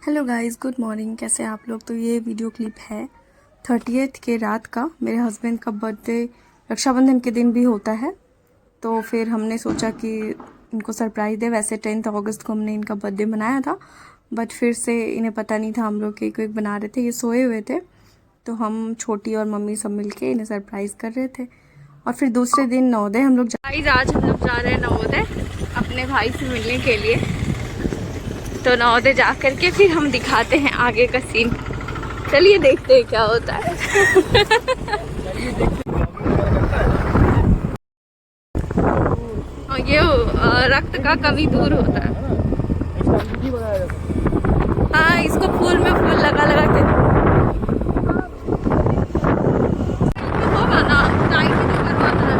Hello guys, good morning. कैसे हैं आप लोग? तो ये वीडियो क्लिप है 30th के रात का। मेरे हस्बैंड का बर्थडे रक्षाबंधन के दिन भी होता है, तो फिर हमने सोचा कि इनको सरप्राइज़ दे। वैसे 10 अगस्त को हमने इनका बर्थडे मनाया था, बट फिर से इन्हें पता नहीं था, हम लोग केक वेक बना रहे थे, ये सोए हुए थे, तो हम छोटी और मम्मी सब मिलके इन्हें सरप्राइज़ कर रहे थे। और फिर दूसरे दिन नवोदय हम लोग आज हम लोग जा रहे हैं नवोदय अपने भाई से मिलने के लिए। तो नवोदय जा करके फिर हम दिखाते हैं आगे का सीन। चलिए देखते हैं क्या होता है। और ये रक्त का कमी दूर होता है। हाँ, इसको फूल में फूल लगा लगा के होगा ना, टाइम ही तो करवाना है,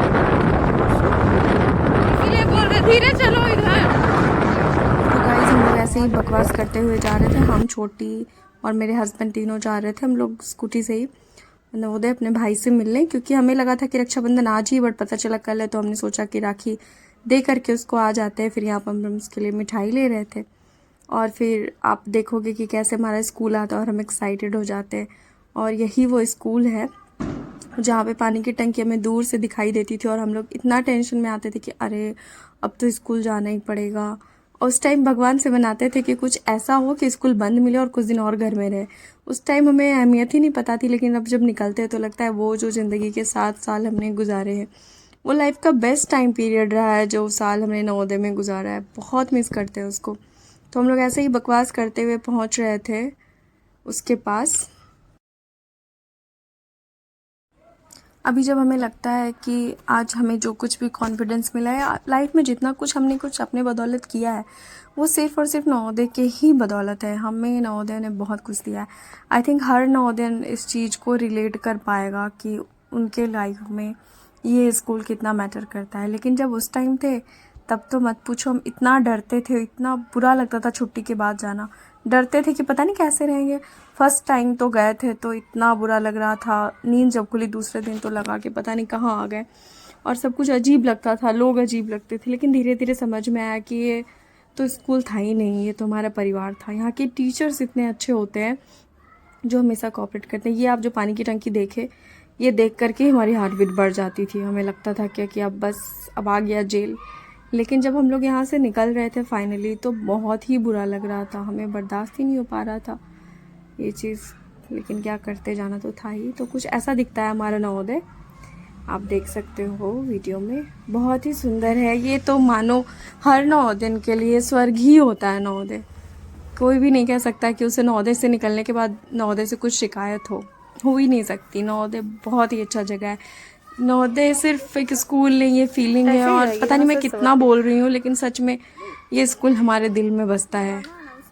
इसीलिए बोल रहे धीरे चलो इधर। तो गाइस, हम लोग ऐसे ही बकवास करते हुए जा रहे थे। हम, छोटी और मेरे हस्बैंड तीनों जा रहे थे हम लोग स्कूटी से ही नवोदय अपने भाई से मिलने, क्योंकि हमें लगा था कि रक्षाबंधन आज ही, बट पता चला कल है, तो हमने सोचा कि राखी दे करके उसको आ जाते हैं। फिर यहाँ पर हम उसके लिए मिठाई ले रहे थे, और फिर आप देखोगे कि कैसे हमारा स्कूल आता है और हम एक्साइटेड हो जाते हैं। और यही वो स्कूल है जहाँ पे पानी की टंकी हमें दूर से दिखाई देती थी, और हम लोग इतना टेंशन में आते थे कि अरे अब तो स्कूल जाना ही पड़ेगा। और उस टाइम भगवान से मनाते थे कि कुछ ऐसा हो कि स्कूल बंद मिले और कुछ दिन और घर में रहे। उस टाइम हमें अहमियत ही नहीं पता थी, लेकिन अब जब निकलते हैं तो लगता है वो जो ज़िंदगी के 7 साल हमने गुजारे हैं, वो लाइफ का बेस्ट टाइम पीरियड रहा है। जो साल हमने नवोदय में गुजारा है, बहुत मिस करते हैं उसको। तो हम लोग ऐसे ही बकवास करते हुए पहुँच रहे थे उसके पास। अभी जब हमें लगता है कि आज हमें जो कुछ भी कॉन्फिडेंस मिला है लाइफ में, जितना कुछ हमने कुछ अपने बदौलत किया है, वो सिर्फ़ और सिर्फ नवोदय के ही बदौलत है। हमें नवोदय ने बहुत कुछ दिया है। आई थिंक हर नवोदय इस चीज़ को रिलेट कर पाएगा कि उनके लाइफ में ये स्कूल कितना मैटर करता है। लेकिन जब उस टाइम थे तब तो मत पूछो, हम इतना डरते थे, इतना बुरा लगता था छुट्टी के बाद जाना। डरते थे कि पता नहीं कैसे रहेंगे। फर्स्ट टाइम तो गए थे तो इतना बुरा लग रहा था, नींद जब खुली दूसरे दिन तो लगा कि पता नहीं कहाँ आ गए, और सब कुछ अजीब लगता था, लोग अजीब लगते थे। लेकिन धीरे धीरे समझ में आया कि ये तो स्कूल था ही नहीं, ये तो हमारा परिवार था। यहाँ के टीचर्स इतने अच्छे होते हैं जो हमेशा कोऑपरेट करते हैं। ये आप जो पानी की टंकी देखे, ये देख करके हमारी हार्ट बीट बढ़ जाती थी। हमें लगता था कि अब बस अब आ गया जेल। लेकिन जब हम लोग यहाँ से निकल रहे थे फाइनली, तो बहुत ही बुरा लग रहा था, हमें बर्दाश्त ही नहीं हो पा रहा था ये चीज़। लेकिन क्या करते, जाना तो था ही। तो कुछ ऐसा दिखता है हमारा नवोदय, आप देख सकते हो वीडियो में। बहुत ही सुंदर है ये, तो मानो हर नवोदय के लिए स्वर्ग ही होता है नवोदय। कोई भी नहीं कह सकता कि उसे नवोदय से निकलने के बाद नवोदय से कुछ शिकायत हो ही नहीं सकती। नवोदय बहुत ही अच्छा जगह है। नवोदय सिर्फ एक स्कूल नहीं, ये फीलिंग है। और पता नहीं मैं कितना बोल रही हूँ, लेकिन सच में ये स्कूल हमारे दिल में बसता है,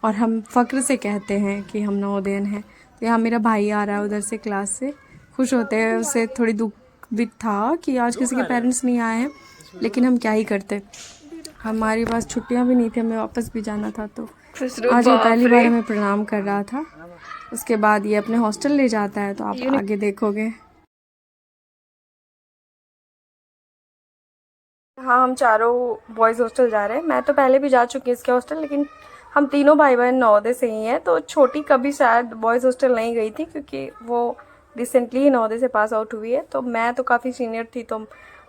और हम फ़ख्र से कहते हैं कि हम नवोदयन हैं। तो यहाँ मेरा भाई आ रहा है उधर से क्लास से, खुश होते हैं। उसे थोड़ी दुख भी था कि आज किसी के पेरेंट्स नहीं आए हैं, लेकिन हम क्या ही करते, हमारे पास छुट्टियाँ भी नहीं थी, हमें वापस भी जाना था। तो आज ये पहली बार हमें प्रणाम कर रहा था। उसके बाद ये अपने हॉस्टल ले जाता है, तो आप आगे देखोगे। हाँ, हम चारों बॉयज़ हॉस्टल जा रहे हैं। मैं तो पहले भी जा चुकी हूँ इसके हॉस्टल, लेकिन हम तीनों भाई बहन नवोदय से ही हैं। तो छोटी कभी शायद बॉयज़ हॉस्टल नहीं गई थी, क्योंकि वो रिसेंटली ही नवोदय से पास आउट हुई है। तो मैं तो काफ़ी सीनियर थी, तो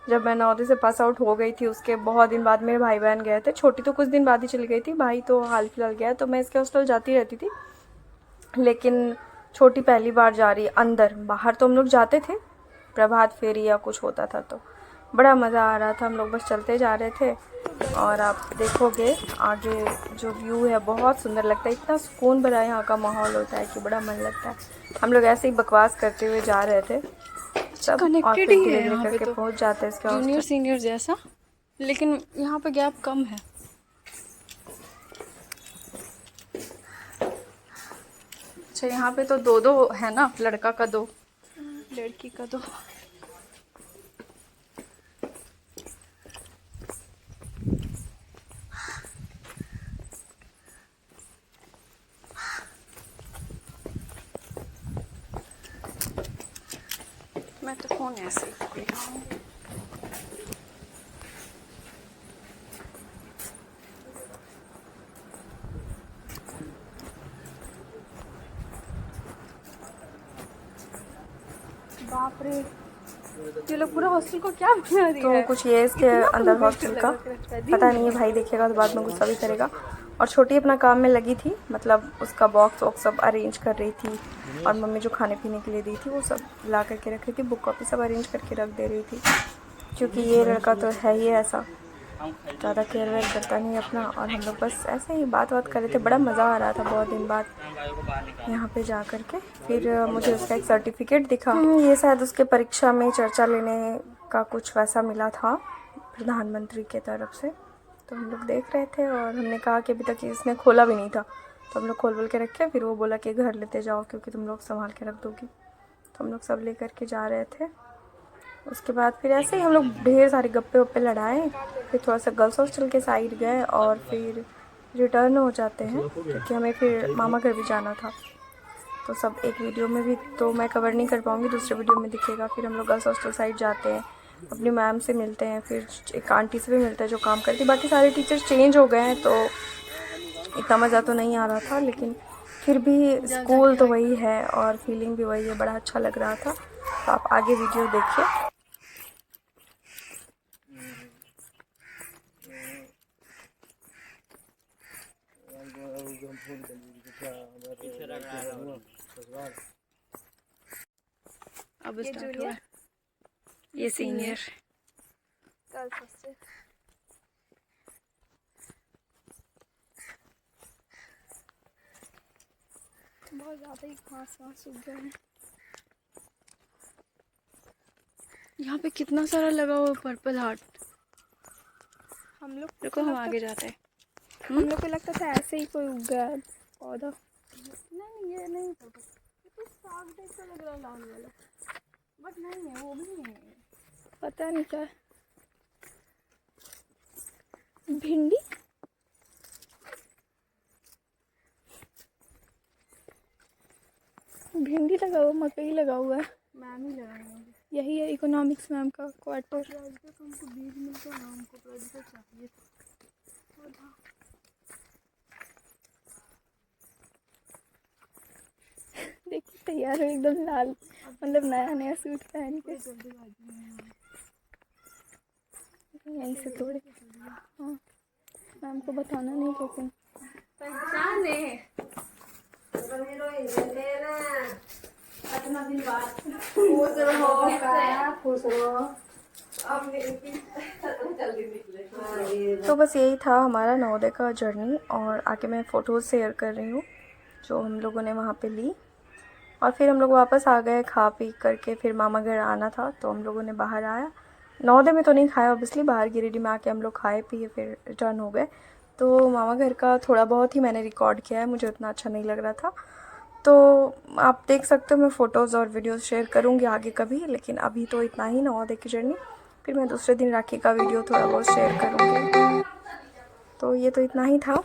जब मैं नवोदय से पास आउट हो गई थी, उसके बहुत दिन बाद मेरे भाई बहन गए थे। छोटी तो कुछ दिन बाद ही चली गई थी, भाई तो हाल फिलहाल गया। तो मैं इसके हॉस्टल जाती रहती थी, लेकिन छोटी पहली बार जा रही है अंदर। बाहर तो हम लोग जाते थे, प्रभात फेरी या कुछ होता था, तो बड़ा मज़ा आ रहा था। हम लोग बस चलते जा रहे थे, और आप देखोगे आगे जो व्यू है बहुत सुंदर लगता है। इतना सुकून भरा यहाँ का माहौल होता है कि बड़ा मन लगता है। हम लोग ऐसे ही बकवास करते हुए जा रहे थे सब, और फिर धीरे धीरे करके तो पहुँच जाते हैं इसके जूनियर सीनियर जैसा, लेकिन यहाँ पे गैप कम है। अच्छा, यहाँ पे तो दो दो है ना, लड़का का दो, लड़की का दो। मैं तो फ़ोन ऐसे ही पकड़ी हूँ। बाप रे, ये लोग पूरा हॉस्टल को क्या बना दिया है। तो कुछ ये इसके अंदर हॉस्टल का पता नहीं है, भाई देखेगा तो बाद में गुस्सा भी करेगा। और छोटी अपना काम में लगी थी, मतलब उसका बॉक्स वॉक्स सब अरेंज कर रही थी, और मम्मी जो खाने पीने के लिए दी थी वो सब ला करके रख रही थी, बुक कॉपी सब अरेंज करके रख दे रही थी। क्योंकि ये लड़का तो है ही ऐसा, ज़्यादा केयर वेयर करता नहीं अपना। और हम लोग बस ऐसे ही बात कर रहे थे, बड़ा मज़ा आ रहा था बहुत दिन बाद यहाँ पे जा कर के। फिर मुझे उसका एक सर्टिफिकेट दिखा, ये शायद उसके परीक्षा में चर्चा लेने का कुछ वैसा मिला था प्रधानमंत्री के तरफ से। तो हम लोग देख रहे थे और हमने कहा कि अभी तक इसने खोला भी नहीं था, तो हम लोग खोल के रखे। फिर वो बोला कि घर लेते जाओ क्योंकि तुम लोग संभाल के रख दोगी। तो हम लोग सब ले कर के जा रहे थे। उसके बाद फिर ऐसे ही हम लोग ढेर सारे गप्पे वप्पे लड़ाए। फिर थोड़ा सा गर्ल्स हॉस्टल के साइड गए और फिर रिटर्न हो जाते हैं क्योंकि हमें फिर मामा घर भी जाना था। तो सब एक वीडियो में भी तो मैं कवर नहीं कर पाऊँगी, दूसरे वीडियो में दिखेगा। फिर हम लोग गर्ल्स हॉस्टल साइड जाते हैं, अपनी मैम से मिलते हैं, फिर एक आंटी से भी मिलते हैं जो काम करती। बाकी सारे टीचर्स चेंज हो गए हैं तो इतना मज़ा तो नहीं आ रहा था, लेकिन फिर भी स्कूल तो वही है और फीलिंग भी वही है, बड़ा अच्छा लग रहा था। तो आप आगे वीडियो देखिए। अब स्टार्ट हुआ, ये सीनियर बहुत ज़्यादा ही घास सूख गया है। यहाँ पे कितना सारा लगा हुआ पर्पल हार्ट। हम लोग देखो, हम आगे जाते हैं। हम लोग को लगता था ऐसे ही कोई उग गया है पौधा। नहीं, ये नहीं था, ये तो साग जैसा लग रहा है लाल वाला, बट नहीं है, वो भी नहीं है। पता नहीं क्या है। भिंडी, भिंडी लगा हुआ, मकई लगा हुआ है। मैम ही लगाएंगे, यही है इकोनॉमिक्स मैम का क्वार्टर। हमको बीज मिलता है ना, हमको प्रोजेक्ट चाहिए था। देखिए तैयार हो एकदम लाल, मतलब नया सूट पहन के। यहीं से थोड़े, हाँ मैम को बताना नहीं, लेकिन पहचान है तो बस यही था हमारा नवोदय का जर्नी। और आके मैं फ़ोटोज़ शेयर कर रही हूँ जो हम लोगों ने वहाँ पे ली। और फिर हम लोग वापस आ गए खा पी करके। फिर मामा घर आना था तो हम लोगों ने बाहर आया, नवोदय में तो नहीं खाया ऑब्वियसली, बाहर गिरिडीह में आके हम लोग खाए पिए फिर रिटर्न हो गए। तो मामा घर का थोड़ा बहुत ही मैंने रिकॉर्ड किया है, मुझे उतना अच्छा नहीं लग रहा था। तो आप देख सकते हो, मैं फ़ोटोज़ और वीडियोज़ शेयर करूँगी आगे कभी, लेकिन अभी तो इतना ही नवोदय की जर्नी। फिर मैं दूसरे दिन राखी का वीडियो थोड़ा बहुत शेयर करूँगी। तो ये तो इतना ही था,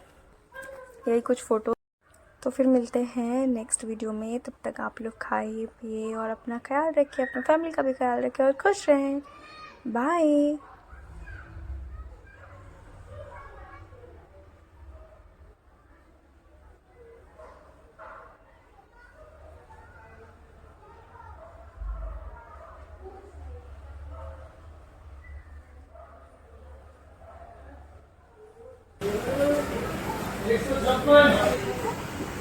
यही कुछ फ़ोटो। तो फिर मिलते हैं नेक्स्ट वीडियो में, तब तक आप लोग खाइए पिए और अपना ख्याल रखिए, अपना फैमिली का भी ख्याल रखिए और खुश रहें। बाय।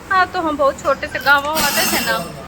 हाँ, तो हम बहुत छोटे से गाँव आते थे ना,